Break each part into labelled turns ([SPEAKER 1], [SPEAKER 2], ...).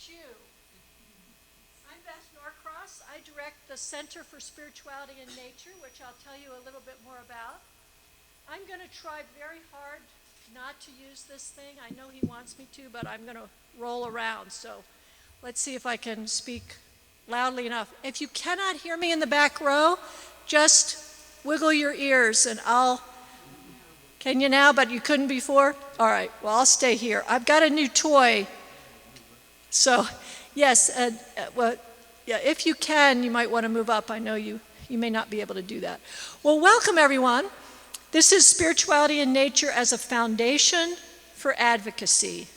[SPEAKER 1] you. I'm Beth Norcross. I direct the Center for Spirituality and Nature, which I'll tell you a little bit more about. I'm going to try very hard not to use this thing. I know he wants me to, but I'm going to roll around. So let's see if I can speak loudly enough. If you cannot hear me in the back row, just wiggle your ears and can you now, but you couldn't before? All right, well, I'll stay here. I've got a new toy. So, yes, if you can, you might want to move up. I know you may not be able to do that. Well, welcome, everyone. This is Spirituality and Nature as a Foundation for Advocacy.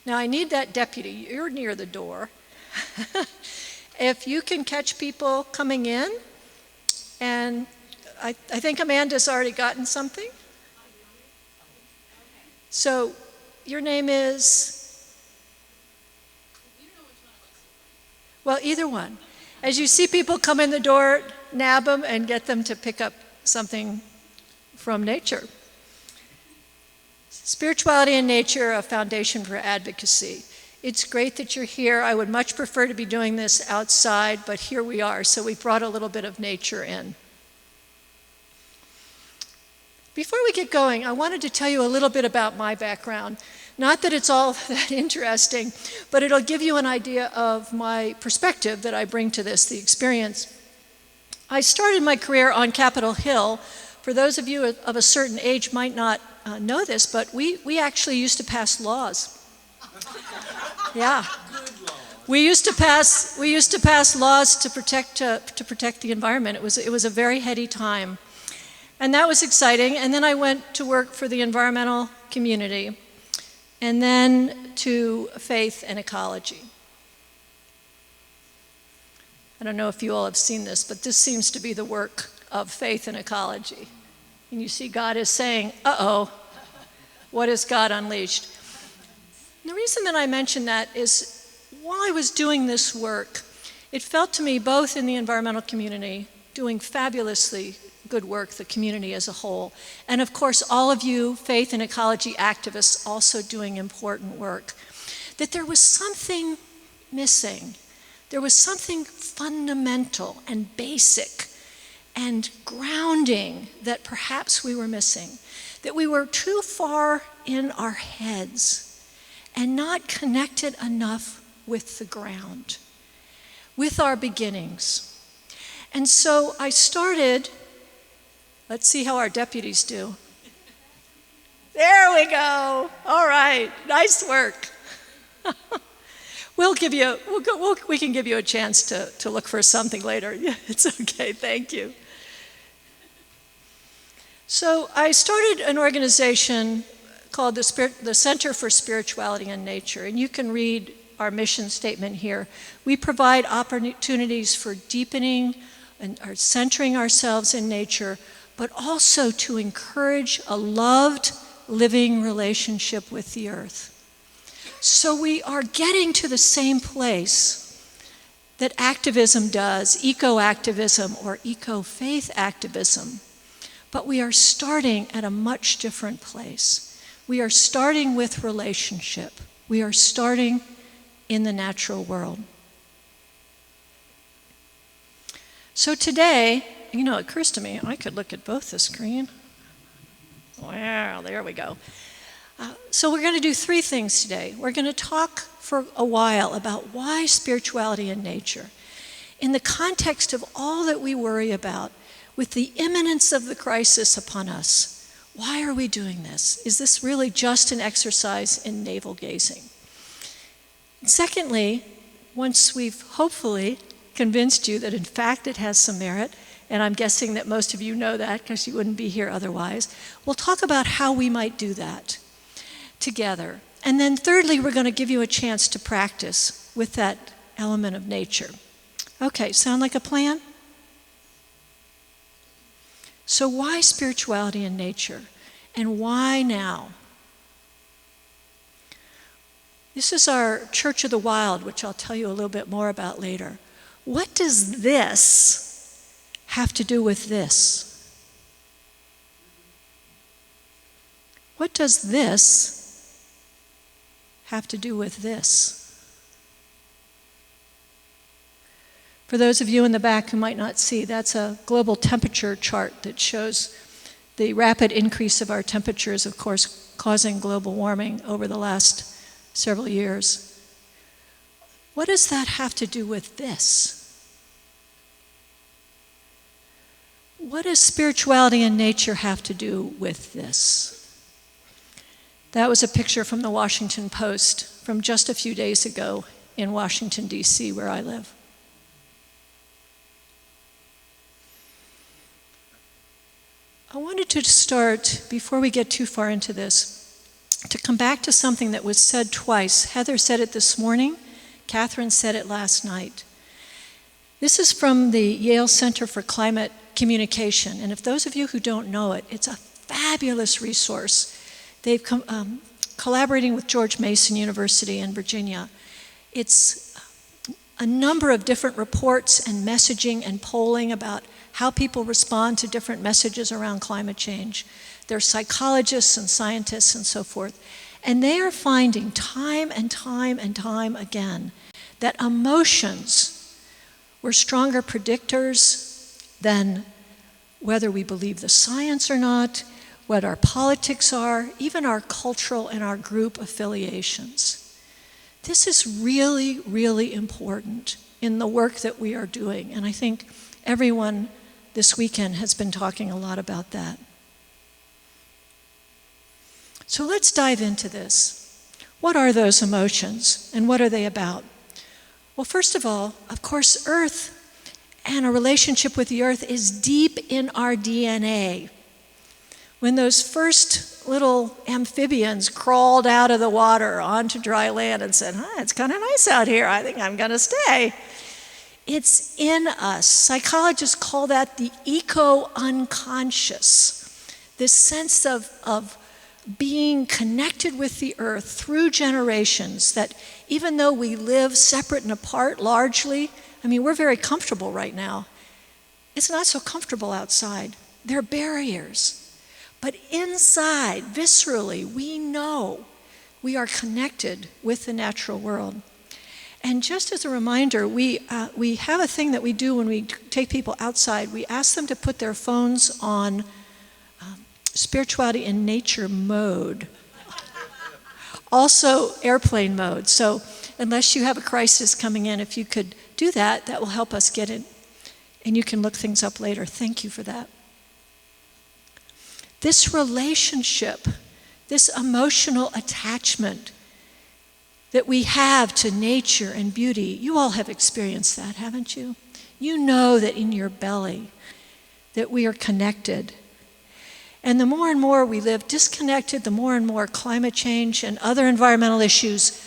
[SPEAKER 1] Now, I need that deputy. You're near the door. If you can catch people coming in, and I think Amanda's already gotten something. So, your name is? Well, either one. As you see people come in the door, nab them and get them to pick up something from nature. Spirituality and Nature, a Foundation for Advocacy. It's great that you're here. I would much prefer to be doing this outside, but here we are. So we brought a little bit of nature in. Before we get going, I wanted to tell you a little bit about my background. Not that it's all that interesting, but it'll give you an idea of my perspective that I bring to this, the experience. I started my career on Capitol Hill. For those of you of a certain age might not know this, but we actually used to pass laws. Yeah. We used to pass laws to protect the environment. It was a very heady time. And that was exciting. And then I went to work for the environmental community, and then to faith and ecology. I don't know if you all have seen this, but this seems to be the work of faith and ecology. And you see God is saying, uh-oh, what has God unleashed? And the reason that I mention that is while I was doing this work, it felt to me, both in the environmental community, doing fabulously good work, the community as a whole, and of course all of you faith and ecology activists also doing important work, that there was something missing. There was something fundamental and basic and grounding that perhaps we were missing, that we were too far in our heads and not connected enough with the ground, with our beginnings. And so I started. Let's see how our deputies do. There we go. All right, nice work. We can give you a chance to look for something later. Yeah, it's okay, thank you. So I started an organization called the Center for Spirituality and Nature, and you can read our mission statement here. We provide opportunities for deepening and centering ourselves in nature, but also to encourage a loved, living relationship with the earth. So we are getting to the same place that activism does, eco-activism or eco-faith activism, but we are starting at a much different place. We are starting with relationship. We are starting in the natural world. So today, it occurs to me, I could look at both the screen. Wow, there we go. So we're going to do three things today. We're going to talk for a while about why spirituality and nature. In the context of all that we worry about, with the imminence of the crisis upon us, why are we doing this? Is this really just an exercise in navel gazing? And secondly, once we've hopefully convinced you that in fact it has some merit, and I'm guessing that most of you know that because you wouldn't be here otherwise, we'll talk about how we might do that together. And then thirdly, we're going to give you a chance to practice with that element of nature. Okay, sound like a plan? So why spirituality and nature? And why now? This is our Church of the Wild, which I'll tell you a little bit more about later. What does this have to do with this? What does this have to do with this? For those of you in the back who might not see, that's a global temperature chart that shows the rapid increase of our temperatures, of course, causing global warming over the last several years. What does that have to do with this? What does spirituality and nature have to do with this? That was a picture from the Washington Post from just a few days ago in Washington, D.C., where I live. I wanted to start, before we get too far into this, to come back to something that was said twice. Heather said it this morning. Catherine said it last night. This is from the Yale Center for Climate Communication. And if those of you who don't know it, it's a fabulous resource. They've collaborating with George Mason University in Virginia. It's a number of different reports and messaging and polling about how people respond to different messages around climate change. They're psychologists and scientists and so forth. And they are finding time and time and time again that emotions were stronger predictors than whether we believe the science or not, what our politics are, even our cultural and our group affiliations. This is really, really important in the work that we are doing. And I think everyone this weekend has been talking a lot about that. So let's dive into this. What are those emotions and what are they about? Well, first of all, of course, Earth and a relationship with the Earth is deep in our DNA. When those first little amphibians crawled out of the water onto dry land and said, it's kind of nice out here, I think I'm going to stay. It's in us. Psychologists call that the eco-unconscious, this sense of being connected with the earth through generations, that even though we live separate and apart largely, we're very comfortable right now. It's not so comfortable outside. There are barriers. But inside, viscerally, we know we are connected with the natural world. And just as a reminder, we have a thing that we do when we take people outside. We ask them to put their phones on spirituality and nature mode. Also airplane mode. So unless you have a crisis coming in, if you could do that, that will help us get in. And you can look things up later. Thank you for that. This relationship, this emotional attachment that we have to nature and beauty, you all have experienced that, haven't you? You know that in your belly that we are connected. And the more and more we live disconnected, the more and more climate change and other environmental issues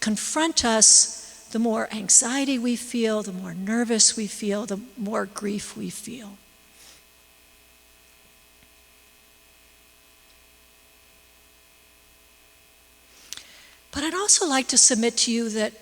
[SPEAKER 1] confront us, the more anxiety we feel, the more nervous we feel, the more grief we feel. But I'd also like to submit to you that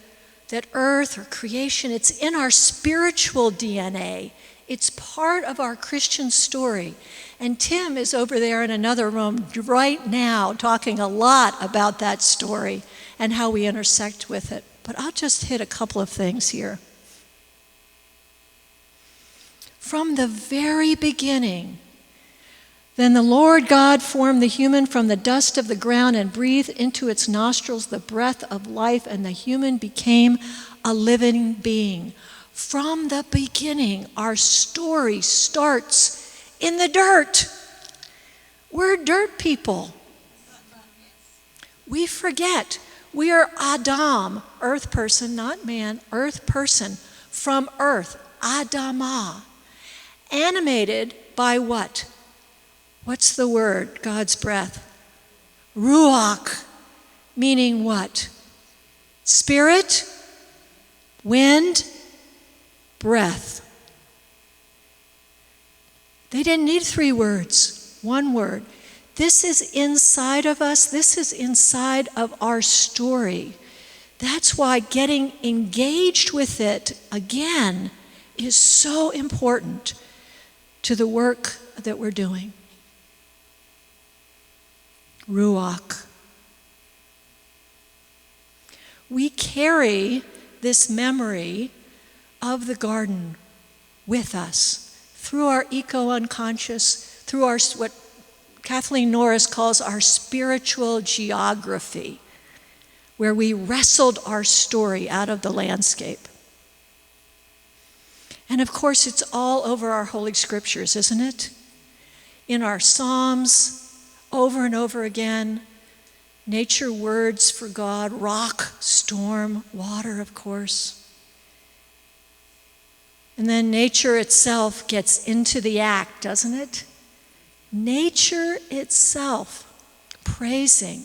[SPEAKER 1] earth or creation, it's in our spiritual DNA. It's part of our Christian story. And Tim is over there in another room right now talking a lot about that story and how we intersect with it. But I'll just hit a couple of things here. From the very beginning, then the Lord God formed the human from the dust of the ground and breathed into its nostrils the breath of life, and the human became a living being. From the beginning, our story starts in the dirt. We're dirt people. We forget. We are Adam, earth person, not man, earth person, from earth, Adamah. Animated by what? What's the word? God's breath. Ruach, meaning what? Spirit, wind, breath. They didn't need 3 words, 1 word. This is inside of us. This is inside of our story. That's why getting engaged with it again is so important to the work that we're doing. Ruach. We carry this memory of the garden with us through our eco-unconscious, through our what Kathleen Norris calls our spiritual geography, where we wrestled our story out of the landscape. And of course, it's all over our Holy Scriptures, isn't it? In our Psalms, over and over again, nature words for God, rock, storm, water, of course. And then nature itself gets into the act, doesn't it? Nature itself praising.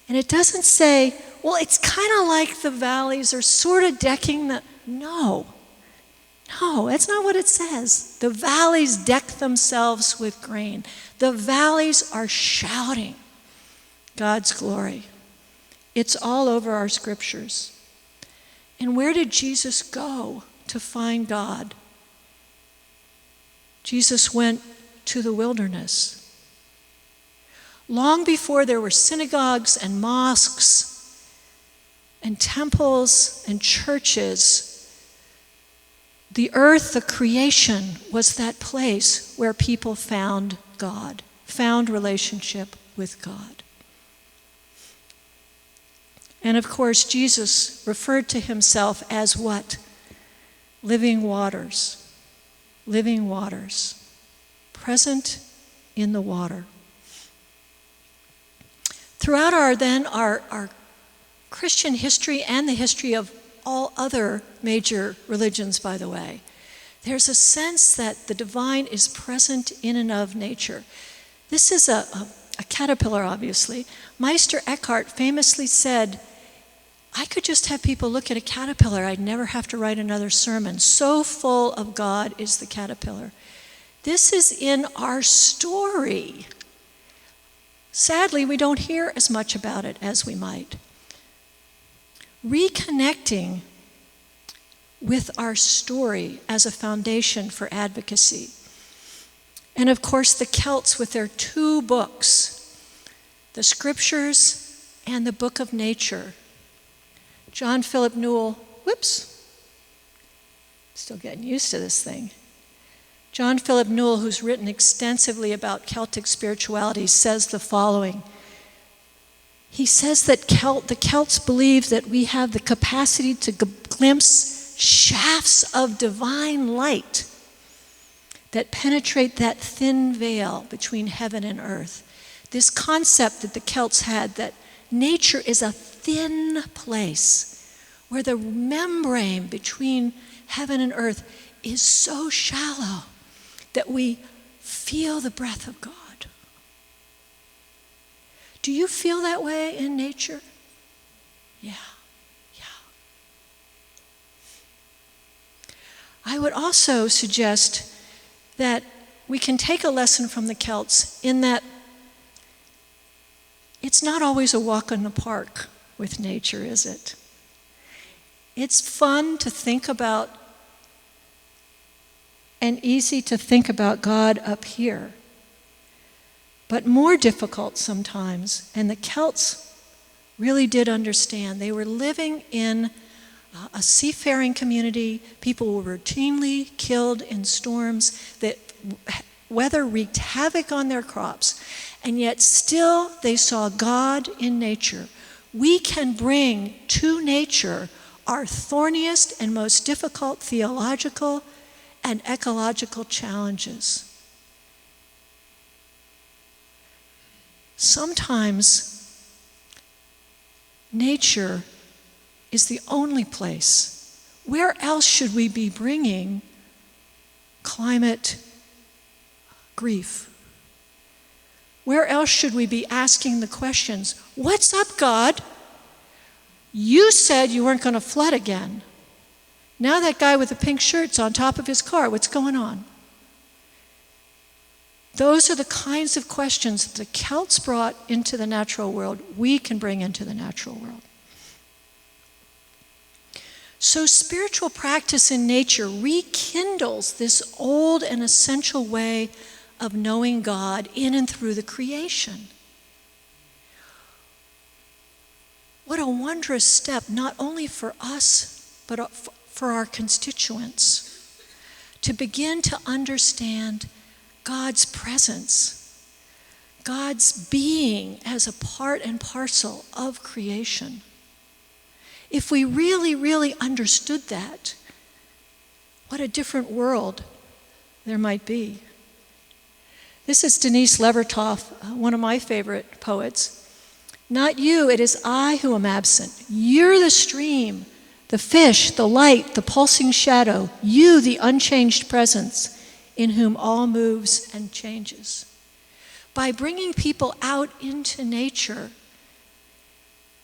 [SPEAKER 1] And it doesn't say, well, it's kind of like the valleys are sort of decking the... No, that's not what it says. The valleys deck themselves with grain. The valleys are shouting God's glory. It's all over our scriptures. And where did Jesus go to find God? Jesus went to the wilderness. Long before there were synagogues and mosques and temples and churches, the earth, the creation, was that place where people found God, found relationship with God. And of course, Jesus referred to himself as what? Living waters, present in the water. Throughout our Christian history and the history of all other major religions, by the way, there's a sense that the divine is present in and of nature. This is a caterpillar, obviously. Meister Eckhart famously said, I could just have people look at a caterpillar, I'd never have to write another sermon. So full of God is the caterpillar. This is in our story. Sadly, we don't hear as much about it as we might. Reconnecting with our story as a foundation for advocacy. And of course, the Celts with their two books, the Scriptures and the Book of Nature. John Philip Newell, still getting used to this thing. John Philip Newell, who's written extensively about Celtic spirituality, says the following. He says that the Celts believe that we have the capacity to glimpse shafts of divine light that penetrate that thin veil between heaven and earth. This concept that the Celts had, that nature is a thin place where the membrane between heaven and earth is so shallow that we feel the breath of God. Do you feel that way in nature? Yeah. I would also suggest that we can take a lesson from the Celts in that it's not always a walk in the park with nature, is it? It's fun to think about and easy to think about God up here, but more difficult sometimes. And the Celts really did understand. They were living in a seafaring community. People were routinely killed in storms. That weather wreaked havoc on their crops, and yet still they saw God in nature. We can bring to nature our thorniest and most difficult theological and ecological challenges. Sometimes nature is the only place. Where else should we be bringing climate grief? Where else should we be asking the questions, what's up, God? You said you weren't going to flood again. Now that guy with the pink shirt's on top of his car. What's going on? Those are the kinds of questions that the Celts brought into the natural world, we can bring into the natural world. So spiritual practice in nature rekindles this old and essential way of knowing God in and through the creation. What a wondrous step, not only for us, but for our constituents, to begin to understand God's presence, God's being as a part and parcel of creation. If we really, really understood that, what a different world there might be. This is Denise Levertov, one of my favorite poets. Not you, it is I who am absent. You're the stream, the fish, the light, the pulsing shadow. You, the unchanged presence, in whom all moves and changes. By bringing people out into nature,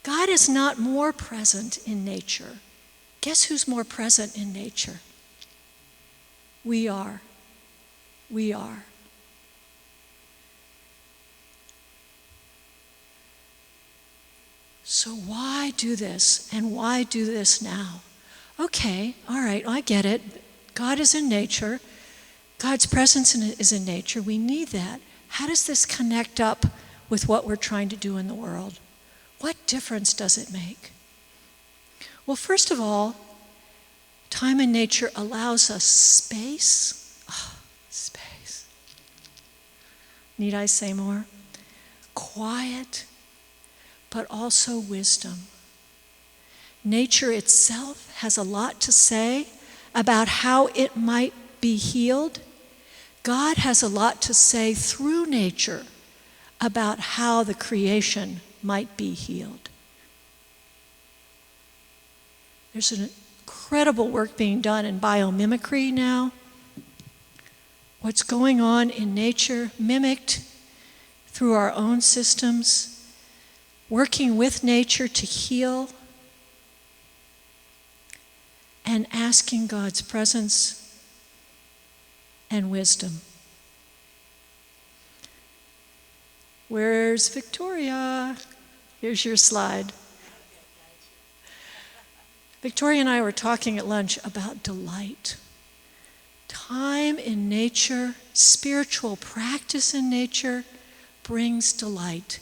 [SPEAKER 1] God is not more present in nature. Guess who's more present in nature? We are. We are. So why do this, and why do this now? Okay, all right, I get it. God is in nature. God's presence is in nature. We need that. How does this connect up with what we're trying to do in the world? What difference does it make? Well, first of all, time in nature allows us space. Oh, space. Need I say more? Quiet, but also wisdom. Nature itself has a lot to say about how it might be healed. God has a lot to say through nature about how the creation might be healed. There's an incredible work being done in biomimicry now. What's going on in nature, mimicked through our own systems, working with nature to heal, and asking God's presence and wisdom. Where's Victoria? Here's your slide. Victoria and I were talking at lunch about delight. Time in nature, spiritual practice in nature brings delight.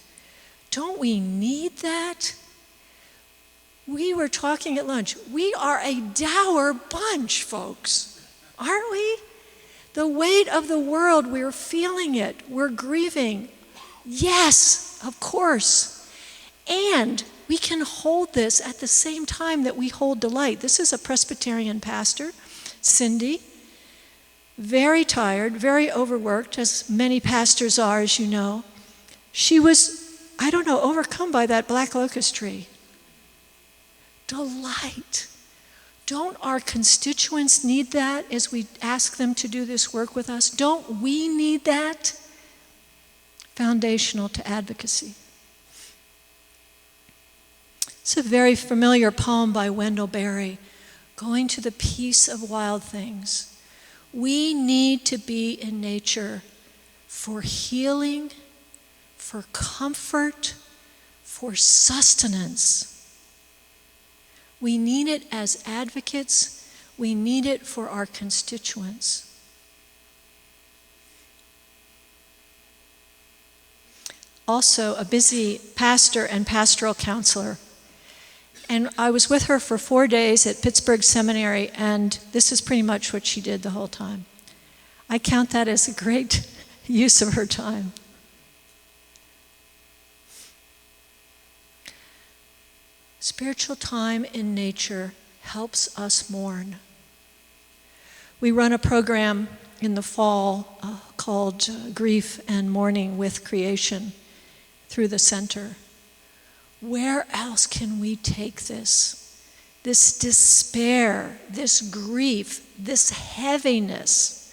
[SPEAKER 1] Don't we need that? We were talking at lunch. We are a dour bunch, folks, aren't we? The weight of the world, we're feeling it. We're grieving. Yes, of course. And we can hold this at the same time that we hold delight. This is a Presbyterian pastor, Cindy, very tired, very overworked, as many pastors are, as you know. She was, overcome by that black locust tree. Delight. Don't our constituents need that as we ask them to do this work with us? Don't we need that? Foundational to advocacy. It's a very familiar poem by Wendell Berry, Going to the Peace of Wild Things. We need to be in nature for healing, for comfort, for sustenance. We need it as advocates. We need it for our constituents. Also, a busy pastor and pastoral counselor. And I was with her for 4 days at Pittsburgh Seminary, and this is pretty much what she did the whole time. I count that as a great use of her time. Spiritual time in nature helps us mourn. We run a program in the fall called Grief and Mourning with Creation through the center. Where else can we take this? This despair, this grief, this heaviness.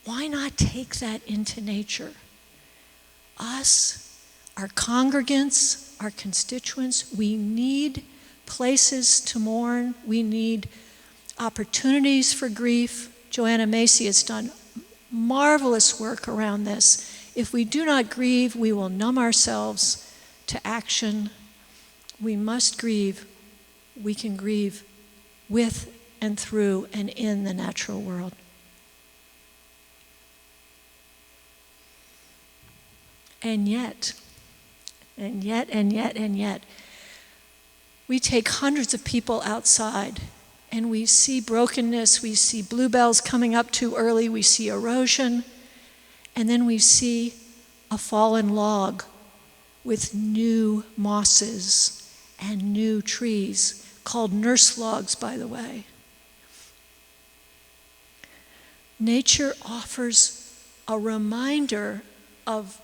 [SPEAKER 1] Why not take that into nature? Us, our congregants, our constituents, we need places to mourn. We need opportunities for grief. Joanna Macy has done marvelous work around this. If we do not grieve, we will numb ourselves to action. We must grieve. We can grieve with and through and in the natural world. And yet, we take hundreds of people outside and we see brokenness, we see bluebells coming up too early, we see erosion, and then we see a fallen log with new mosses and new trees, called nurse logs, by the way. Nature offers a reminder of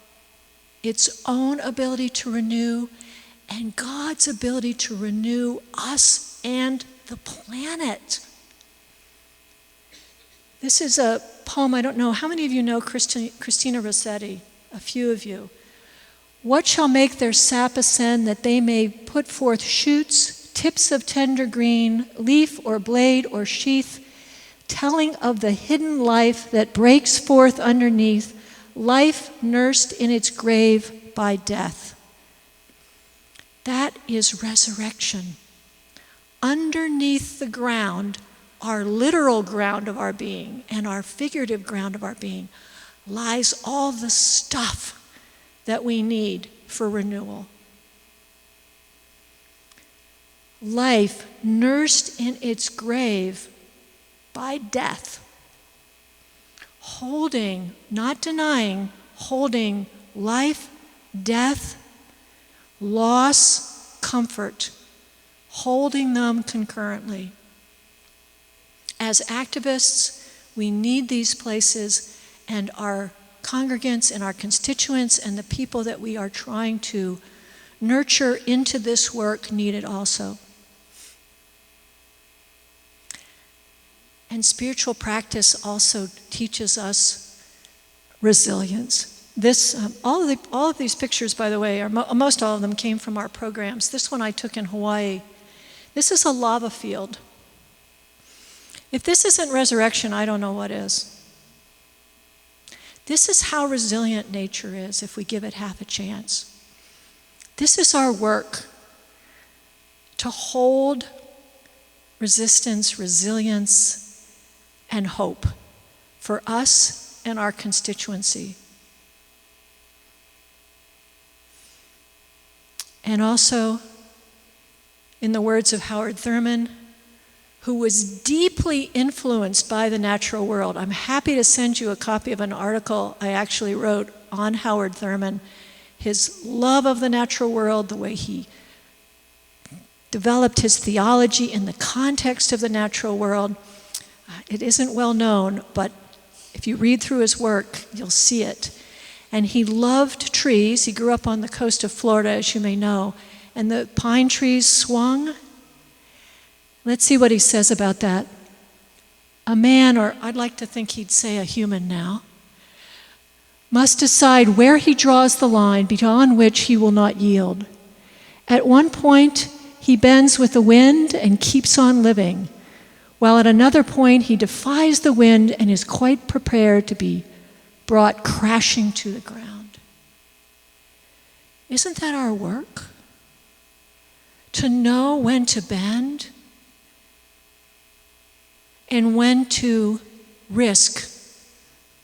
[SPEAKER 1] its own ability to renew and God's ability to renew us and the planet. This is a poem, I don't know, how many of you know Christina Rossetti? A few of you. What shall make their sap ascend, that they may put forth shoots, tips of tender green, leaf or blade or sheath, telling of the hidden life that breaks forth underneath, life nursed in its grave by death. That is resurrection. Underneath the ground, our literal ground of our being and our figurative ground of our being, lies all the stuff that we need for renewal. Life nursed in its grave by death, holding, not denying, holding life, death, loss, comfort, holding them concurrently. As activists, we need these places, and our congregants and our constituents and the people that we are trying to nurture into this work need it also. And spiritual practice also teaches us resilience. All of these pictures, by the way, most all of them came from our programs. This one I took in Hawaii. This is a lava field. If this isn't resurrection, I don't know what is. This is how resilient nature is if we give it half a chance. This is our work, to hold resistance, resilience, and hope for us and our constituency. And also, in the words of Howard Thurman, who was deeply influenced by the natural world. I'm happy to send you a copy of an article I actually wrote on Howard Thurman, his love of the natural world, the way he developed his theology in the context of the natural world. It isn't well known, but if you read through his work, you'll see it. And he loved trees. He grew up on the coast of Florida, as you may know, and the pine trees swung. Let's see what he says about that. A man, or I'd like to think he'd say a human now, must decide where he draws the line beyond which he will not yield. At one point, he bends with the wind and keeps on living, while at another point, he defies the wind and is quite prepared to be brought crashing to the ground. Isn't that our work? To know when to bend and when to risk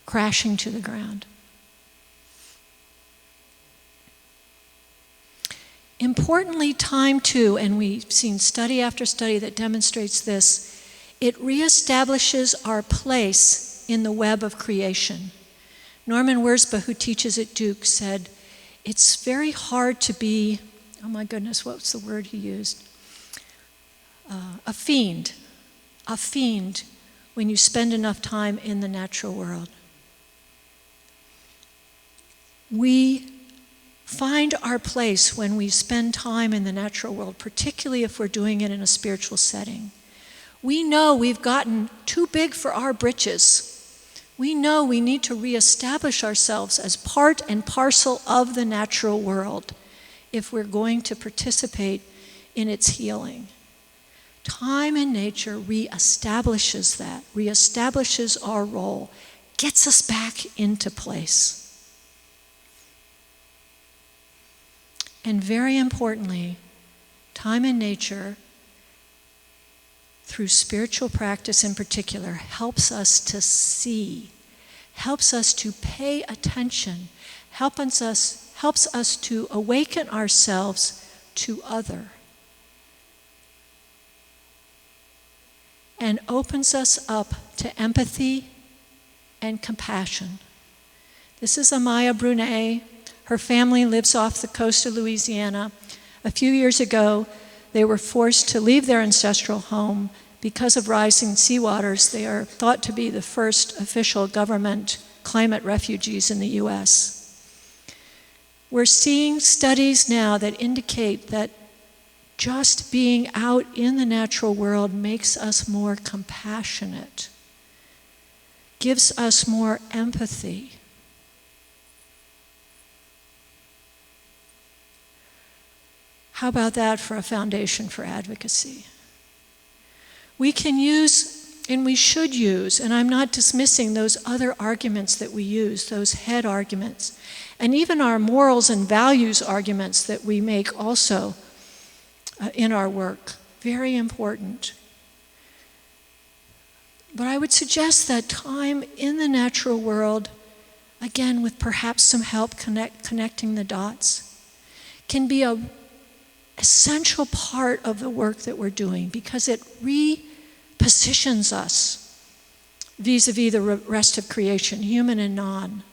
[SPEAKER 1] crashing to the ground. Importantly, time too, and we've seen study after study that demonstrates this, it reestablishes our place in the web of creation. Norman Wurzba, who teaches at Duke, said, it's very hard to be, oh my goodness, what's the word he used? A fiend when you spend enough time in the natural world. We find our place when we spend time in the natural world, particularly if we're doing it in a spiritual setting. We know we've gotten too big for our britches. We know we need to reestablish ourselves as part and parcel of the natural world if we're going to participate in its healing. Time in nature reestablishes that, reestablishes our role, gets us back into place. And very importantly, time in nature, through spiritual practice in particular, helps us to see, helps us to pay attention, helps us to awaken ourselves to other. and opens us up to empathy and compassion. This is Amaya Brunet. Her family lives off the coast of Louisiana. A few years ago, they were forced to leave their ancestral home because of rising seawaters. They are thought to be the first official government climate refugees in the U.S. We're seeing studies now that indicate that just being out in the natural world makes us more compassionate, gives us more empathy. How about that for a foundation for advocacy? We can use, and we should use, and I'm not dismissing those other arguments that we use, those head arguments, and even our morals and values arguments that we make also in our work. Very important. But I would suggest that time in the natural world, again with perhaps some help connecting the dots, can be an essential part of the work that we're doing because it repositions us vis-a-vis the rest of creation, human and non.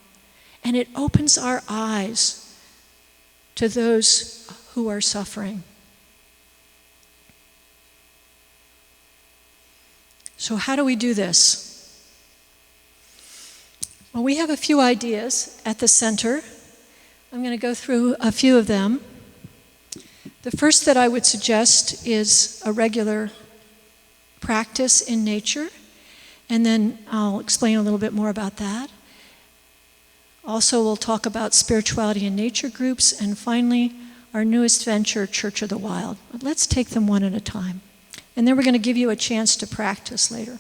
[SPEAKER 1] And it opens our eyes to those who are suffering. So how do we do this? Well, we have a few ideas at the center. I'm going to go through a few of them. The first that I would suggest is a regular practice in nature, and then I'll explain a little bit more about that. Also, we'll talk about spirituality in nature groups, and finally, our newest venture, Church of the Wild. But let's take them one at a time. And then we're going to give you a chance to practice later.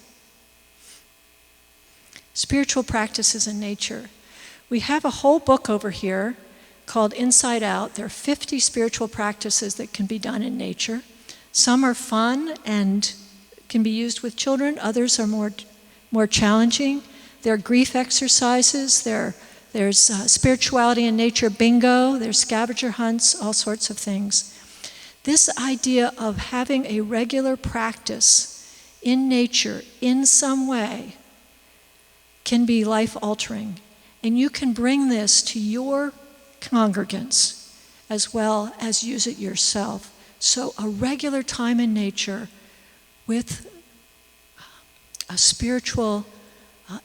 [SPEAKER 1] Spiritual practices in nature. We have a whole book over here called Inside Out. There are 50 spiritual practices that can be done in nature. Some are fun and can be used with children. Others are more challenging. There are grief exercises. There's spirituality in nature bingo. There's scavenger hunts, all sorts of things. This idea of having a regular practice in nature in some way can be life-altering. And you can bring this to your congregants as well as use it yourself. So a regular time in nature with a spiritual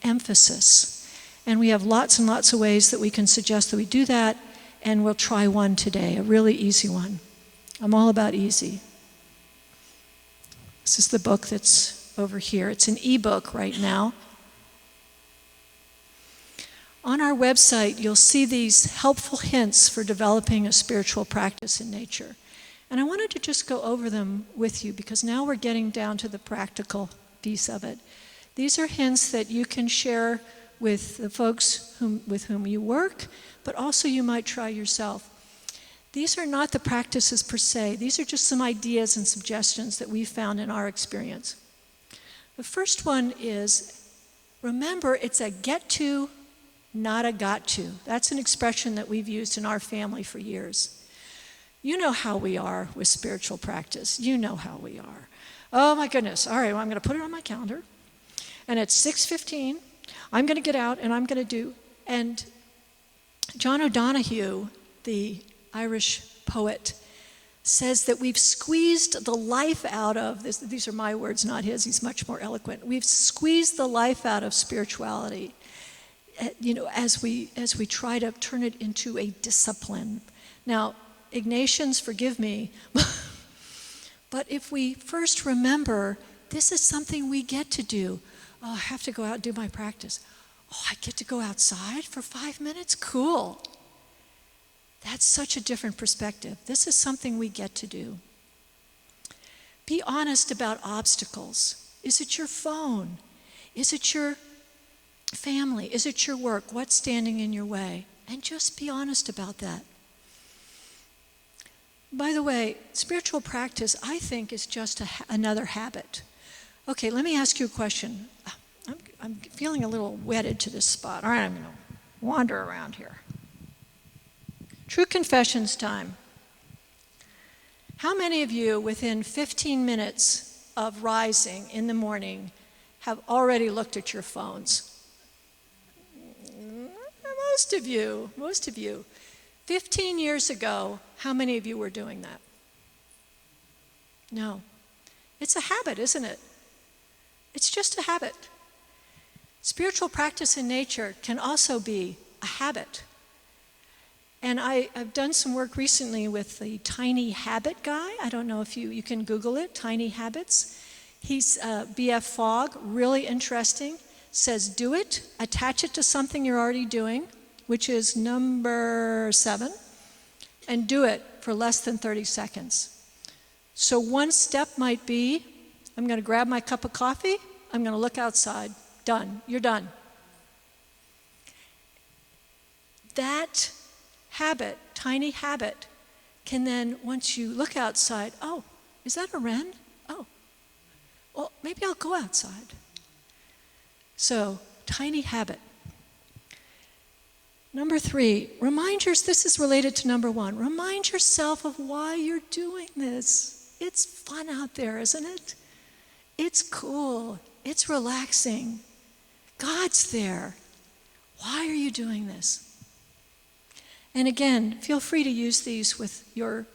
[SPEAKER 1] emphasis. And we have lots and lots of ways that we can suggest that we do that, and we'll try one today, a really easy one. I'm all about easy. This is the book that's over here. It's an ebook right now. On our website, you'll see these helpful hints for developing a spiritual practice in nature. And I wanted to just go over them with you because now we're getting down to the practical piece of it. These are hints that you can share with the folks with whom you work, but also you might try yourself. These are not the practices per se. These are just some ideas and suggestions that we found in our experience. The first one is, remember, it's a get to, not a got to. That's an expression that we've used in our family for years. You know how we are with spiritual practice. You know how we are. Oh my goodness. All right, well, I'm going to put it on my calendar. And at 6:15, I'm going to get out and I'm going to do. And John O'Donohue, the Irish poet, says that we've squeezed the life out of this. These are my words, not his. He's much more eloquent. We've squeezed the life out of spirituality, as we try to turn it into a discipline. Now, Ignatians, forgive me, but if we first remember, this is something we get to do. Oh, I have to go out and do my practice. Oh, I get to go outside for 5 minutes? Cool. That's such a different perspective. This is something we get to do. Be honest about obstacles. Is it your phone? Is it your family? Is it your work? What's standing in your way? And just be honest about that. By the way, spiritual practice, I think, is just another habit. Okay, let me ask you a question. I'm feeling a little wedded to this spot. All right, I'm going to wander around here. True confessions time. How many of you, within 15 minutes of rising in the morning have already looked at your phones? Most of you. 15 years ago, how many of you were doing that? No. It's a habit, isn't it? It's just a habit. Spiritual practice in nature can also be a habit. And I've done some work recently with the Tiny Habit guy. I don't know if you can Google it, Tiny Habits. He's B.F. Fogg, really interesting. Says do it, attach it to something you're already doing, which is number 7, and do it for less than 30 seconds. So one step might be, I'm going to grab my cup of coffee, I'm going to look outside. Done. You're done. That habit, tiny habit, can then, once you look outside, oh, is that a wren? Oh, well, maybe I'll go outside. So, tiny habit. Number 3, this is related to number 1. Remind yourself of why you're doing this. It's fun out there, isn't it? It's cool. It's relaxing. God's there. Why are you doing this? And again, feel free to use these with your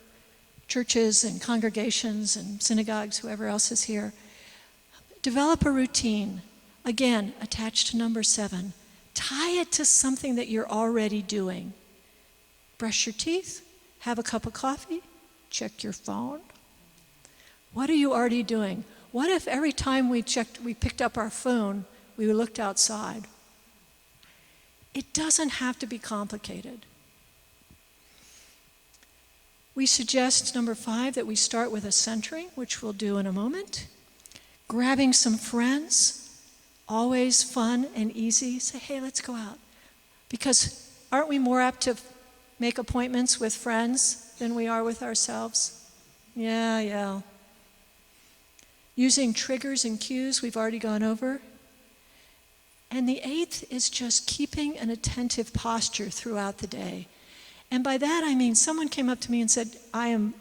[SPEAKER 1] churches and congregations and synagogues, whoever else is here. Develop a routine. Again, attached to number 7. Tie it to something that you're already doing. Brush your teeth, have a cup of coffee, check your phone. What are you already doing? What if every time we picked up our phone, we looked outside? It doesn't have to be complicated. We suggest, number 5, that we start with a centering, which we'll do in a moment. Grabbing some friends, always fun and easy. Say, hey, let's go out. Because aren't we more apt to make appointments with friends than we are with ourselves? Yeah. Using triggers and cues we've already gone over. And the 8th is just keeping an attentive posture throughout the day. And by that I mean someone came up to me and said, I am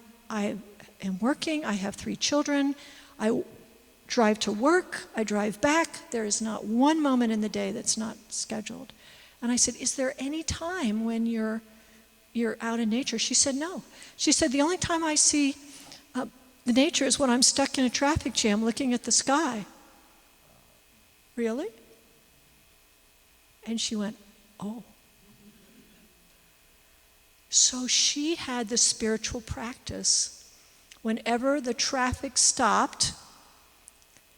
[SPEAKER 1] working, I have 3 children, I drive to work, I drive back, there is not one moment in the day that's not scheduled. And I said, is there any time when you're out in nature? She said, no. She said, the only time I see the nature is when I'm stuck in a traffic jam looking at the sky. Really? And she went, oh. So she had the spiritual practice. Whenever the traffic stopped,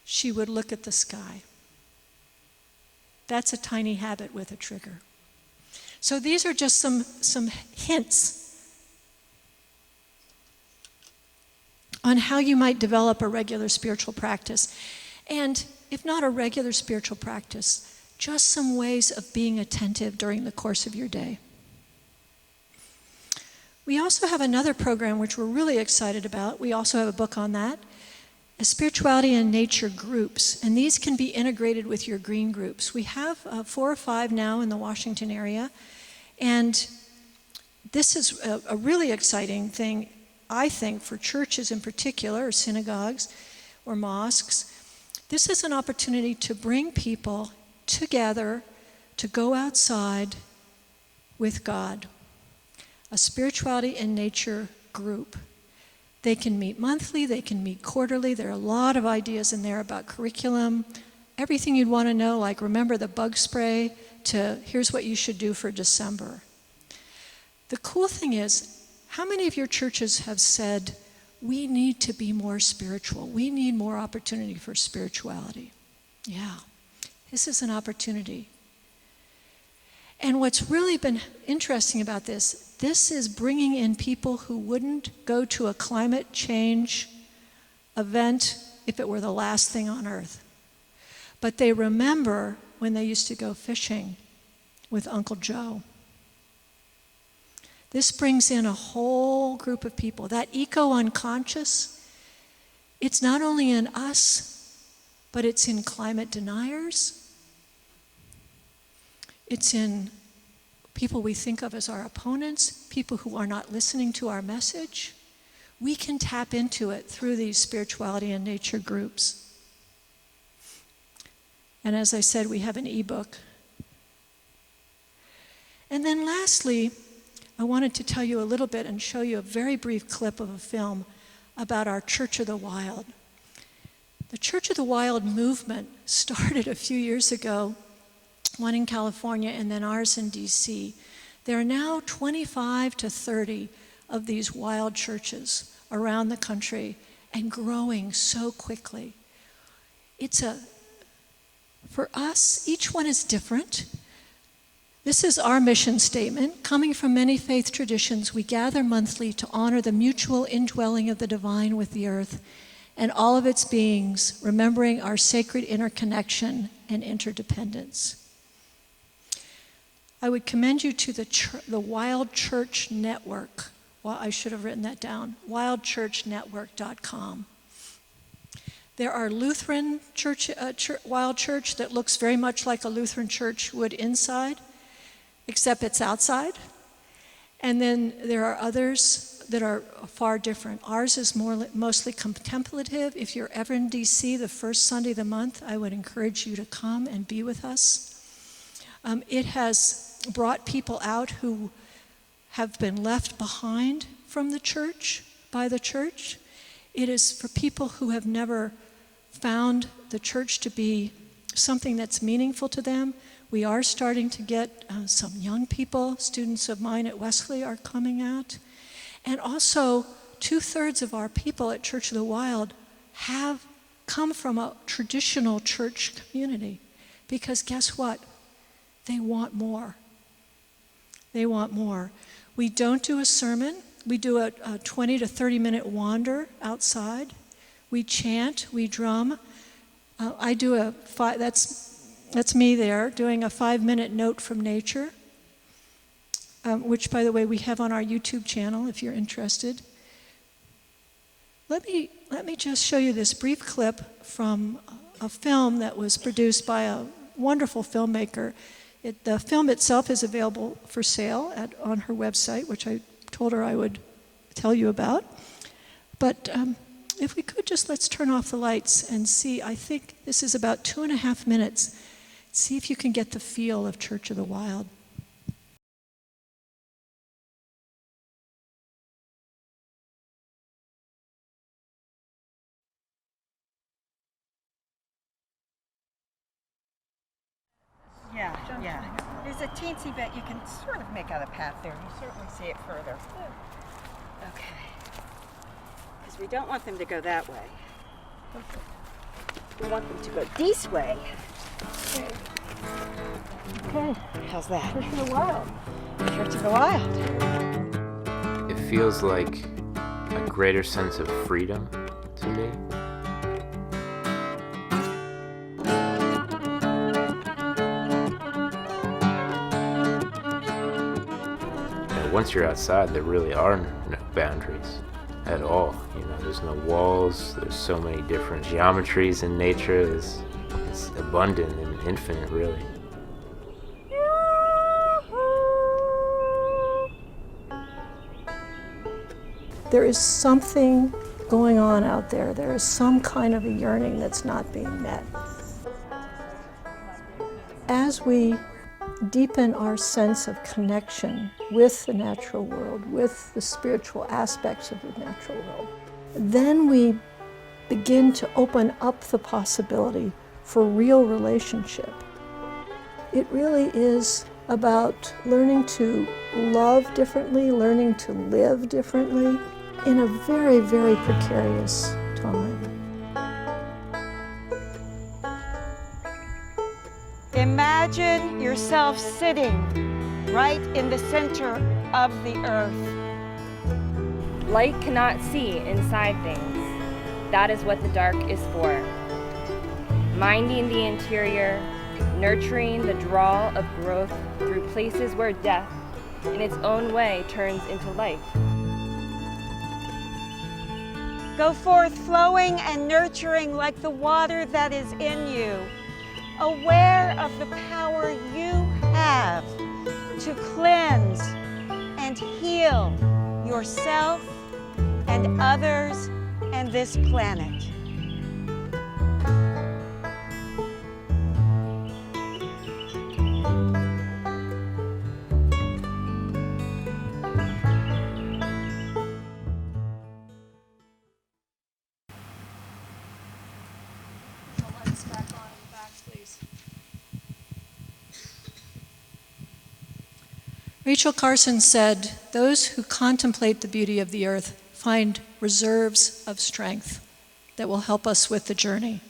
[SPEAKER 1] she would look at the sky. That's a tiny habit with a trigger. So these are just some hints on how you might develop a regular spiritual practice. And if not a regular spiritual practice, just some ways of being attentive during the course of your day. We also have another program which we're really excited about. We also have a book on that. Spirituality and nature groups, and these can be integrated with your green groups. We have 4 or 5 now in the Washington area, and this is a really exciting thing, I think, for churches in particular, or synagogues, or mosques. This is an opportunity to bring people together to go outside with God. A spirituality and nature group. They can meet monthly, they can meet quarterly. There are a lot of ideas in there about curriculum, everything you'd want to know, like remember the bug spray, to here's what you should do for December. The cool thing is, how many of your churches have said, we need to be more spiritual, we need more opportunity for spirituality? Yeah, this is an opportunity. And what's really been interesting about this is bringing in people who wouldn't go to a climate change event if it were the last thing on earth. But they remember when they used to go fishing with Uncle Joe. This brings in a whole group of people. That eco-unconscious, it's not only in us, but it's in climate deniers. It's in people we think of as our opponents, people who are not listening to our message. we can tap into it through these spirituality and nature groups. And as I said, we have an ebook. And then lastly, I wanted to tell you a little bit and show you a very brief clip of a film about our Church of the Wild. The Church of the Wild movement started a few years ago, one in California and then ours in DC. There are now 25 to 30 of these wild churches around the country and growing so quickly. For us, each one is different. This is our mission statement. Coming from many faith traditions, we gather monthly to honor the mutual indwelling of the divine with the earth and all of its beings, remembering our sacred interconnection and interdependence. I would commend you to the Wild Church Network. Well, I should have written that down, wildchurchnetwork.com. There are Lutheran Wild Church that looks very much like a Lutheran church would inside, except it's outside. And then there are others that are far different. Ours is mostly contemplative. If you're ever in DC the first Sunday of the month, I would encourage you to come and be with us. It has brought people out who have been left behind from the church, by the church. It is for people who have never found the church to be something that's meaningful to them. We are starting to get some young people, students of mine at Wesley are coming out. And also, 2/3 of our people at Church of the Wild have come from a traditional church community. Because guess what? They want more. They want more. We don't do a sermon. We do a 20 to 30 minute wander outside. We chant, we drum. I do that's me there, doing a 5-minute note from nature, which, by the way, we have on our YouTube channel if you're interested. Let me just show you this brief clip from a film that was produced by a wonderful filmmaker. The film itself is available for sale on her website, which I told her I would tell you about. But if we could let's turn off the lights and see. I think this is about 2.5 minutes. See if you can get the feel of Church of the Wild.
[SPEAKER 2] Yeah. There's a teensy bit you can sort of make out a path there. You certainly see it further. Okay. Because we don't want them to go that way. We want them to go this way. Okay. How's that? Church of the Wild. Church of the Wild.
[SPEAKER 3] It feels like a greater sense of freedom to me. Once you're outside, there really are no boundaries at all. There's no walls. There's so many different geometries in nature. It's abundant and infinite, really.
[SPEAKER 1] There is something going on out there. There is some kind of a yearning that's not being met. As we deepen our sense of connection with the natural world, with the spiritual aspects of the natural world, then we begin to open up the possibility for real relationship. It really is about learning to love differently, learning to live differently in a very, very precarious time.
[SPEAKER 2] Imagine yourself sitting right in the center of the earth.
[SPEAKER 4] Light cannot see inside things. That is what the dark is for. Minding the interior, nurturing the draw of growth through places where death, in its own way, turns into life.
[SPEAKER 2] Go forth flowing and nurturing like the water that is in you, aware of the power you have to cleanse and heal yourself and others and this planet.
[SPEAKER 1] The lights back on in the back, please. Rachel Carson said, "Those who contemplate the beauty of the earth find reserves of strength that will help us with the journey."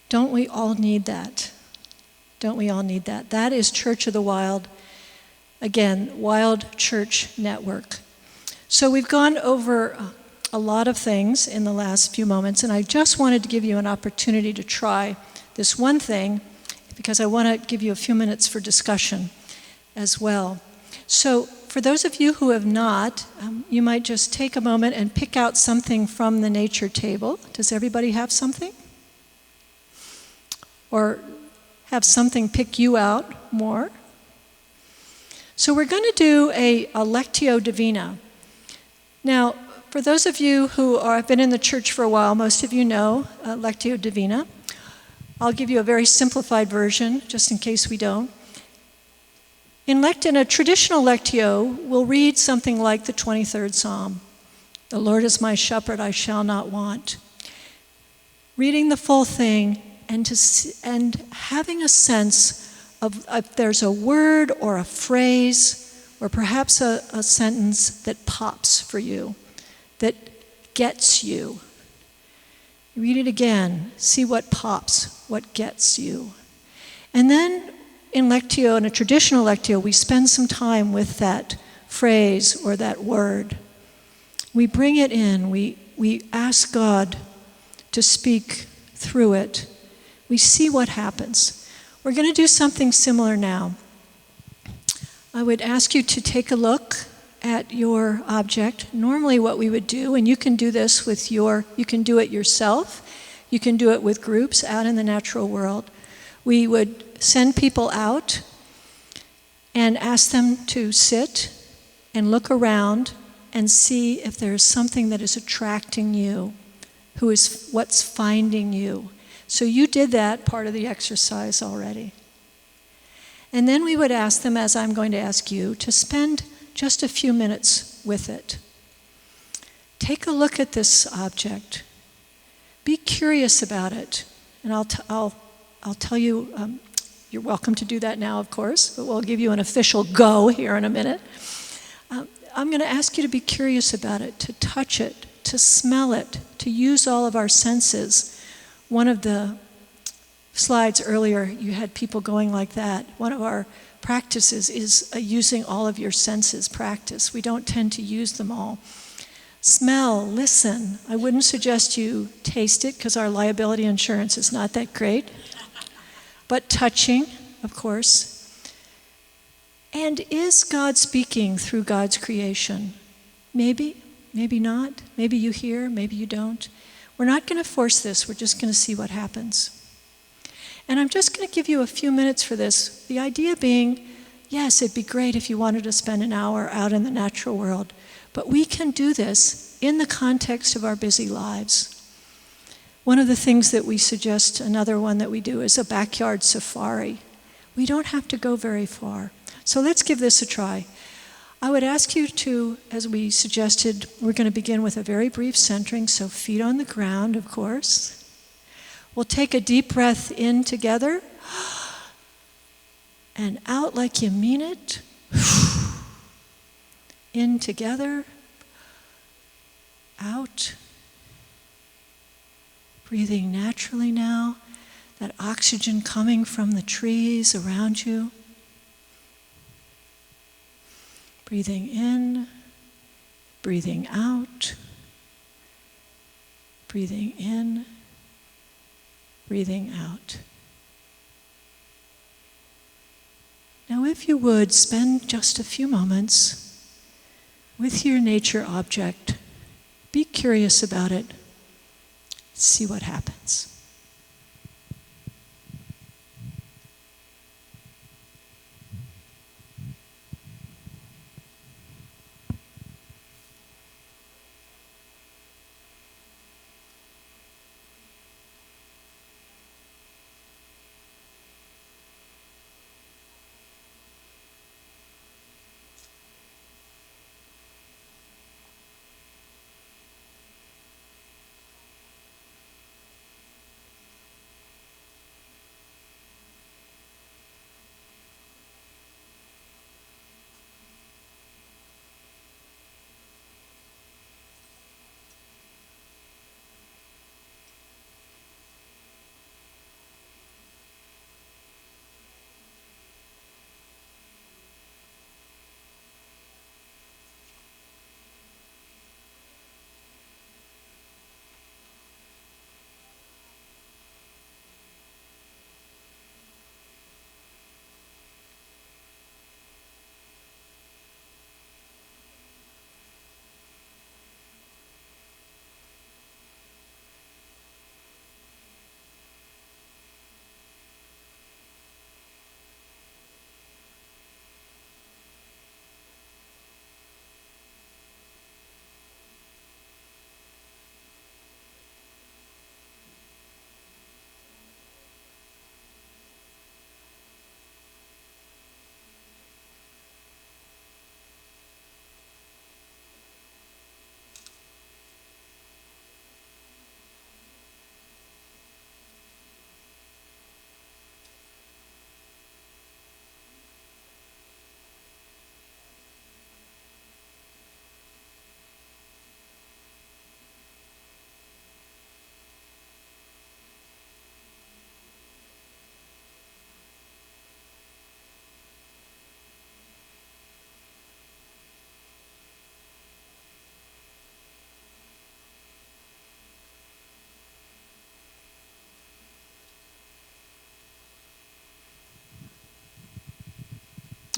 [SPEAKER 1] Don't we all need that? Don't we all need that? That is Church of the Wild. Again, Wild Church Network. So we've gone over a lot of things in the last few moments, and I just wanted to give you an opportunity to try this one thing because I want to give you a few minutes for discussion as well. So for those of you who have not, you might just take a moment and pick out something from the nature table. Does everybody have something? Or have something pick you out more? So we're going to do a Lectio Divina. Now, for those of you who have been in the church for a while, most of you know Lectio Divina. I'll give you a very simplified version, just in case we don't. In a traditional Lectio, we'll read something like the 23rd Psalm. "The Lord is my shepherd, I shall not want." Reading the full thing and having a sense of if there's a word or a phrase or perhaps a sentence that pops for you, that gets you. Read it again, see what pops, what gets you. And then in Lectio, in a traditional Lectio, we spend some time with that phrase or that word. We bring it in, we ask God to speak through it. We see what happens. We're going to do something similar now. I would ask you to take a look at your object. Normally what we would do, and you can do this you can do it yourself, you can do it with groups out in the natural world. We would send people out and ask them to sit and look around and see if there's something that is attracting you, what's finding you. So you did that part of the exercise already. And then we would ask them, as I'm going to ask you, to spend just a few minutes with it. Take a look at this object. Be curious about it. And I'll tell you, you're welcome to do that now, of course, but we'll give you an official go here in a minute. I'm going to ask you to be curious about it, to touch it, to smell it, to use all of our senses. One of the slides earlier, you had people going like that. One of our practices is using all of your senses practice. We don't tend to use them all. Smell, listen. I wouldn't suggest you taste it because our liability insurance is not that great. But touching, of course. And is God speaking through God's creation? Maybe, maybe not. Maybe you hear, maybe you don't. We're not going to force this. We're just going to see what happens. And I'm just going to give you a few minutes for this. The idea being, yes, it'd be great if you wanted to spend an hour out in the natural world, but we can do this in the context of our busy lives. One of the things that we suggest, another one that we do, is a backyard safari. We don't have to go very far. So let's give this a try. I would ask you to, as we suggested, we're going to begin with a very brief centering, so feet on the ground, of course. We'll take a deep breath in together and out like you mean it. In together, out. Breathing naturally now, that oxygen coming from the trees around you. Breathing in, breathing out, breathing in, breathing out. Now, if you would, spend just a few moments with your nature object. Be curious about it. See what happens.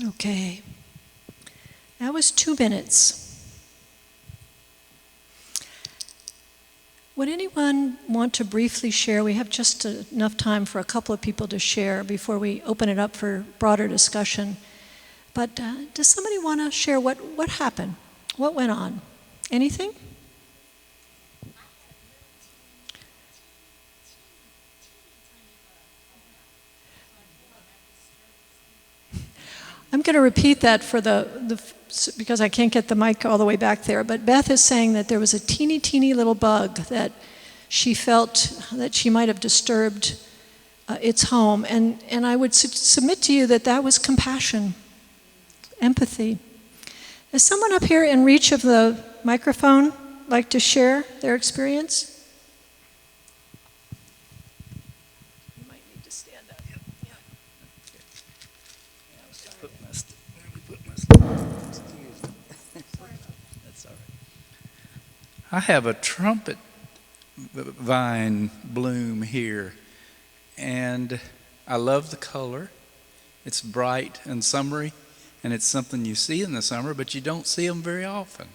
[SPEAKER 1] Okay. That was 2 minutes. Would anyone want to briefly share? We have just enough time for a couple of people to share before we open it up for broader discussion. But does somebody want to share what happened? What went on? Anything? I'm going to repeat that for because I can't get the mic all the way back there, but Beth is saying that there was a teeny little bug that she felt that she might have disturbed its home, and I would submit to you that was compassion, empathy. Is someone up here in reach of the microphone like to share their experience? You might need to stand up.
[SPEAKER 5] I have a trumpet vine bloom here, and I love the color. It's bright and summery, and it's something you see in the summer, but you don't see them very often.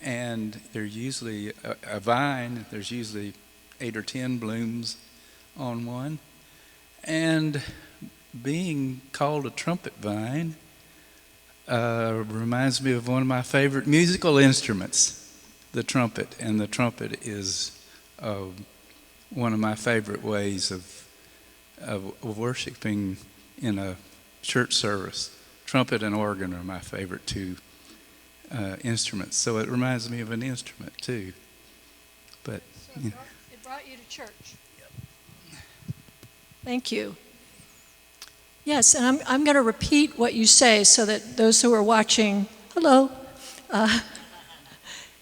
[SPEAKER 5] And they're usually a vine, there's usually 8 or 10 blooms on one. And being called a trumpet vine reminds me of one of my favorite musical instruments, the trumpet. And the trumpet is one of my favorite ways of worshiping in a church service. Trumpet and organ are my favorite 2 instruments. So it reminds me of an instrument too. But
[SPEAKER 1] so it brought you to church. Yep. Thank you. Yes, and I'm going to repeat what you say so that those who are watching, hello.
[SPEAKER 6] I'll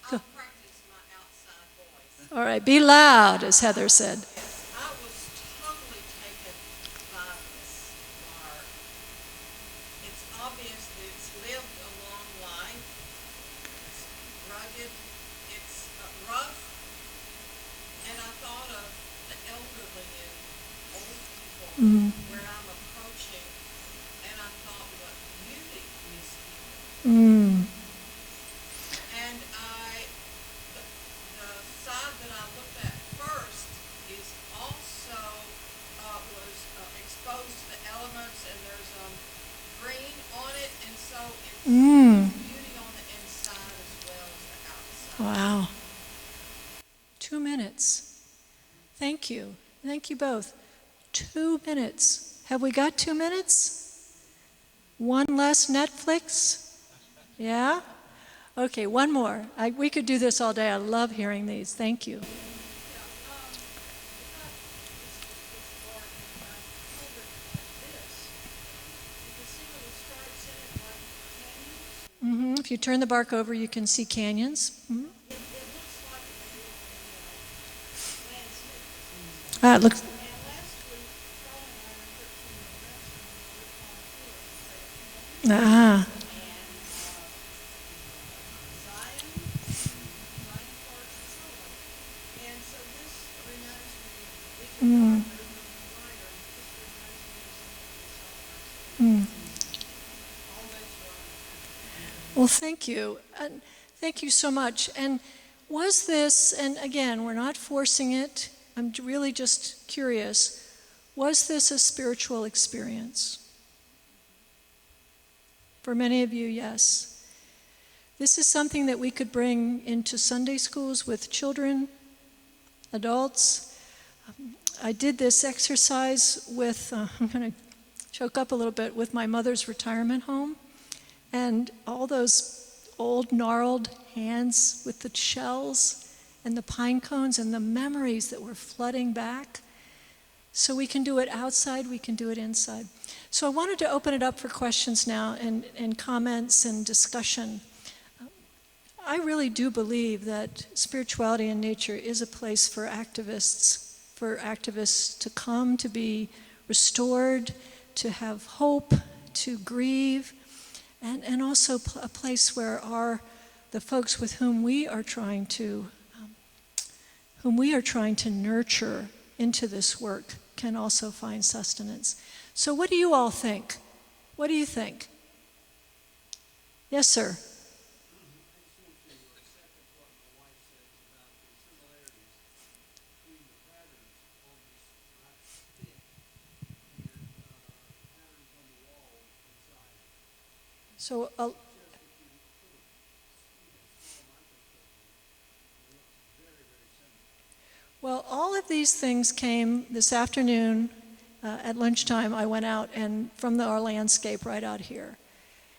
[SPEAKER 6] practice my outside voice.
[SPEAKER 1] All right, be loud, as Heather said.
[SPEAKER 6] I was totally taken by this lark. It's obvious that it's lived a long life. It's rugged. It's rough. And I thought of the elderly and old people where I'm approaching, and I thought what beauty is here. And the side that I looked at first is also was exposed to the elements, and there's green on it, and so it's beauty on the inside as well as the outside.
[SPEAKER 1] Wow. 2 minutes. Thank you. Thank you both. 2 minutes. Have we got 2 minutes? One less Netflix? Yeah? Okay, one more. We could do this all day. I love hearing these. Thank you. If you turn the bark over, you can see canyons. It looks. Ah. Well, thank you. And thank you so much. And was this, and again, we're not forcing it, I'm really just curious, was this a spiritual experience? For many of you, yes. This is something that we could bring into Sunday schools with children, adults. I did this exercise with, I'm going to choke up a little bit, with my mother's retirement home. And all those old gnarled hands with the shells and the pine cones and the memories that were flooding back. So we can do it outside, we can do it inside. So I wanted to open it up for questions now and comments and discussion. I really do believe that spirituality in nature is a place for activists to come, to be restored, to have hope, to grieve, and also a place where the folks with whom we are trying to nurture into this work can also find sustenance. So what do you all think? What do you think? Yes, sir. So, well, all of these things came this afternoon at lunchtime. I went out and from our landscape right out here.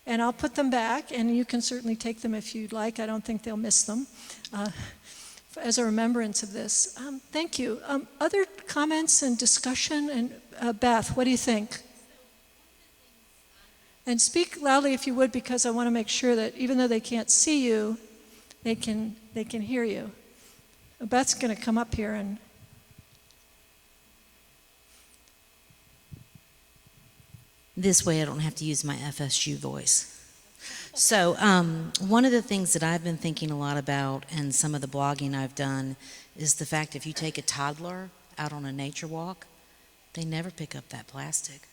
[SPEAKER 1] And I'll put them back, and you can certainly take them if you'd like. I don't think they'll miss them as a remembrance of this. Thank you. Other comments and discussion? And Beth, what do you think? And speak loudly if you would, because I want to make sure that even though they can't see you, they can hear you. Beth's going to come up here and...
[SPEAKER 7] This way I don't have to use my FSU voice. So one of the things that I've been thinking a lot about, and some of the blogging I've done, is the fact if you take a toddler out on a nature walk, they never pick up that plastic.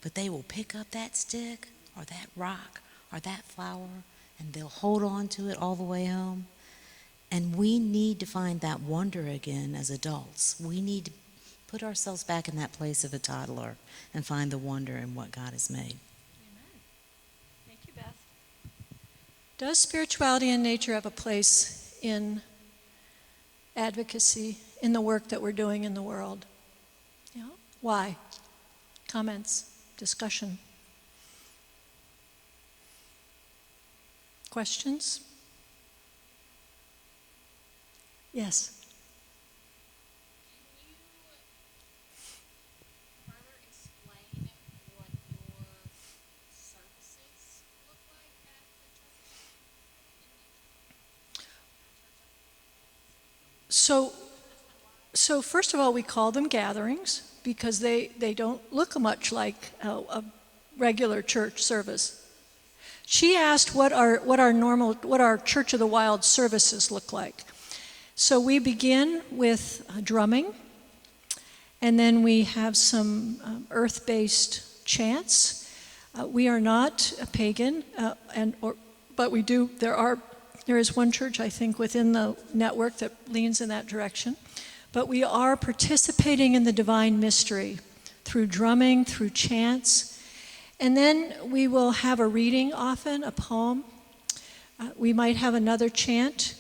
[SPEAKER 7] But they will pick up that stick or that rock or that flower, and they'll hold on to it all the way home. And we need to find that wonder again as adults. We need to put ourselves back in that place of a toddler and find the wonder in what God has made.
[SPEAKER 1] Amen. Thank you, Beth. Does spirituality and nature have a place in advocacy, in the work that we're doing in the world? Yeah. Why? Comments, discussion. Questions? Yes. So first of all, we call them gatherings because they don't look much like a regular church service. She asked what our Church of the Wild services look like. So we begin with drumming, and then we have some earth-based chants. We are not a pagan, but we do. There is one church, I think, within the network that leans in that direction. But we are participating in the divine mystery through drumming, through chants. And then we will have a reading often, a poem. We might have another chant.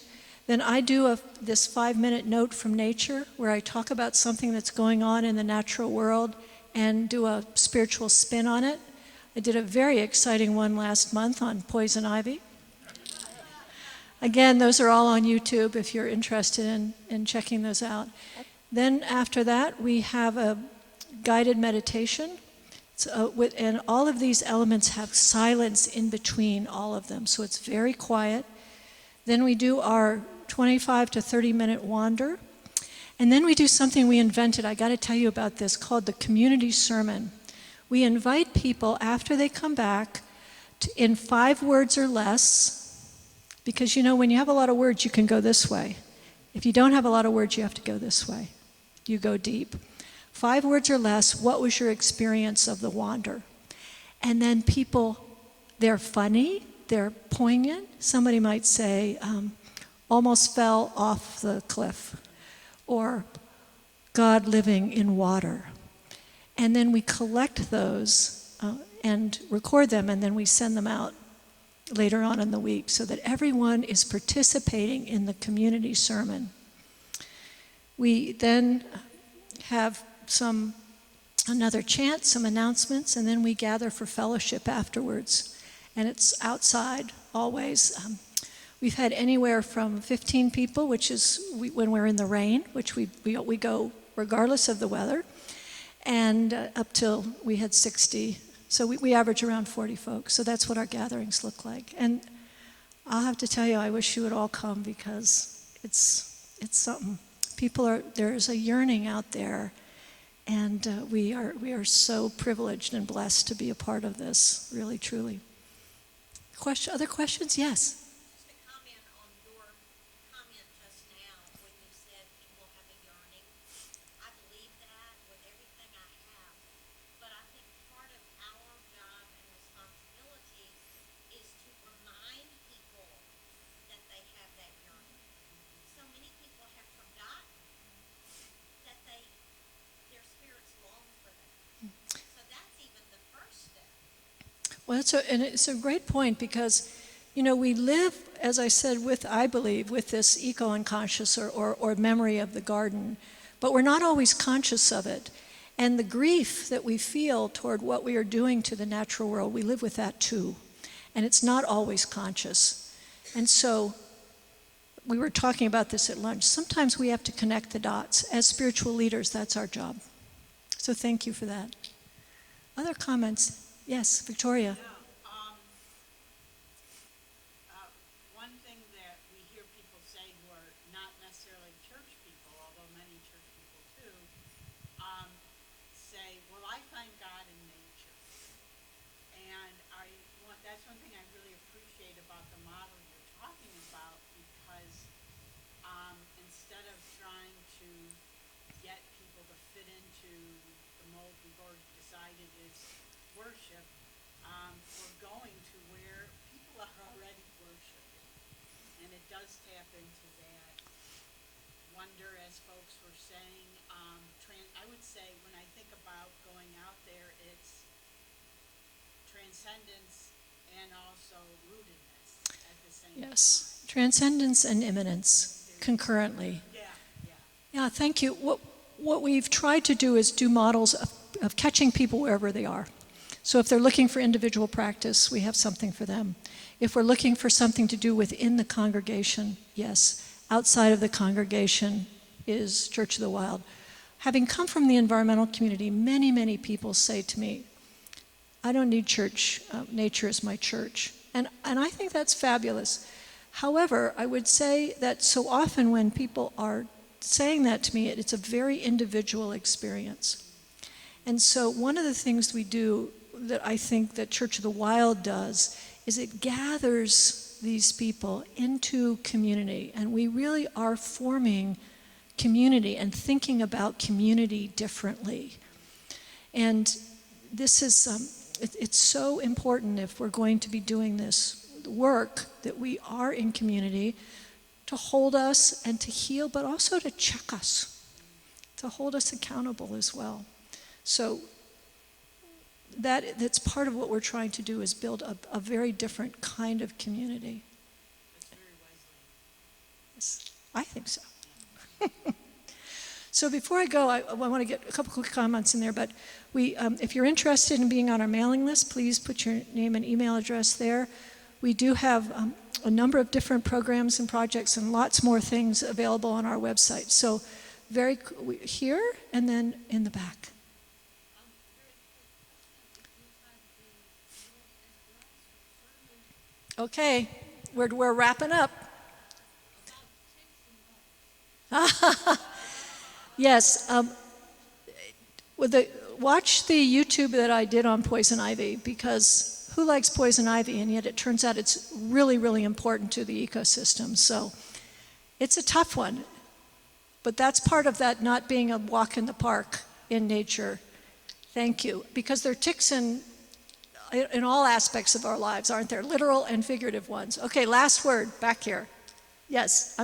[SPEAKER 1] Then I do this 5-minute note from nature where I talk about something that's going on in the natural world and do a spiritual spin on it. I did a very exciting one last month on poison ivy. Again, those are all on YouTube if you're interested in checking those out. Then after that, we have a guided meditation. And all of these elements have silence in between all of them, so it's very quiet. Then we do our 25 to 30-minute wander. And then we do something we invented, I got to tell you about this, called the community sermon. We invite people after they come back in 5 words or less. Because when you have a lot of words, you can go this way. If you don't have a lot of words, you have to go this way. You go deep. 5 words or less, what was your experience of the wander? And then people, they're funny, they're poignant. Somebody might say, almost fell off the cliff. Or God living in water. And then we collect those and record them, and then we send them out later on in the week so that everyone is participating in the community sermon. We then have another chant, some announcements, and then we gather for fellowship afterwards. And it's outside always. We've had anywhere from 15 people, which is when we're in the rain, which we go regardless of the weather, and up till we had 60. So we average around 40 folks. So that's what our gatherings look like. And I'll have to tell you, I wish you would all come because it's something. There's a yearning out there, and we are so privileged and blessed to be a part of this, really, truly. Other questions? Yes.
[SPEAKER 8] Just a comment on your comment just now when you said people have a yearning. I believe that with everything I have, but I think part of our job and responsibility is to
[SPEAKER 1] Well, and it's a great point because, we live, as I said, I believe, with this eco-unconscious or memory of the garden, but we're not always conscious of it. And the grief that we feel toward what we are doing to the natural world, we live with that too. And it's not always conscious. And so, we were talking about this at lunch. Sometimes we have to connect the dots. As spiritual leaders, that's our job. So thank you for that. Other comments? Yes, Victoria.
[SPEAKER 6] One thing that we hear people say who are not necessarily church people, although many church people too, say, well, I find God in nature. And that's one thing I really appreciate about the model you're talking about, because instead of trying to get people to fit into the mold we've already decided is worship, we're going to where people are already worshiping. And it does tap into that wonder, as folks were saying. I would say when I think about going out there, it's transcendence and also rootedness at the same time.
[SPEAKER 1] Yes, transcendence and immanence concurrently. Yeah, thank you. What we've tried to do is do models of catching people wherever they are. So if they're looking for individual practice, we have something for them. If we're looking for something to do within the congregation, yes. Outside of the congregation is Church of the Wild. Having come from the environmental community, many, many people say to me, I don't need church, nature is my church. And I think that's fabulous. However, I would say that so often when people are saying that to me, it's a very individual experience. And so one of the things we do that I think that Church of the Wild does is it gathers these people into community, and we really are forming community and thinking about community differently. And this is, it's so important if we're going to be doing this work that we are in community to hold us and to heal, but also to check us, to hold us accountable as well. So that's part of what we're trying to do is build a very different kind of community.
[SPEAKER 6] That's very wisely.
[SPEAKER 1] Yes, I think so. So before I go, I want to get a couple quick comments in there, but if you're interested in being on our mailing list, please put your name and email address there. We do have a number of different programs and projects and lots more things available on our website. So here and then in the back. Okay, we're wrapping up. Yes, watch the YouTube that I did on poison ivy, because who likes poison ivy? And yet it turns out it's really, really important to the ecosystem. So it's a tough one, but that's part of that not being a walk in the park in nature. Thank you, because there are ticks in all aspects of our lives, aren't there? Literal and figurative ones. Okay, last word, back here. Yes,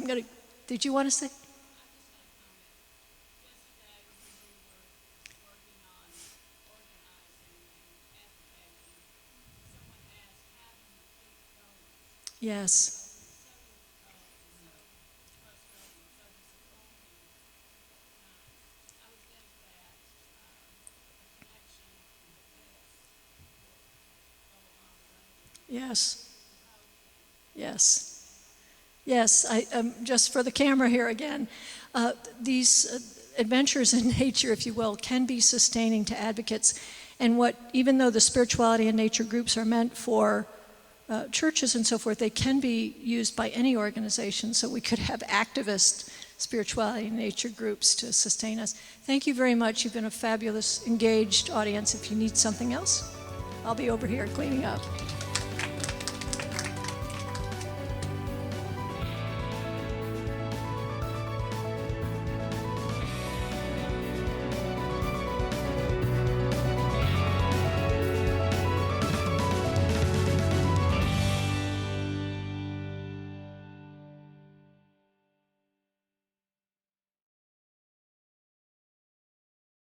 [SPEAKER 1] did you want to say? Yes. Yes. Yes. Yes. Just for the camera here again, these adventures in nature, if you will, can be sustaining to advocates. And even though the spirituality and nature groups are meant for churches and so forth, they can be used by any organization. So we could have activist spirituality and nature groups to sustain us. Thank you very much. You've been a fabulous, engaged audience. If you need something else, I'll be over here cleaning up.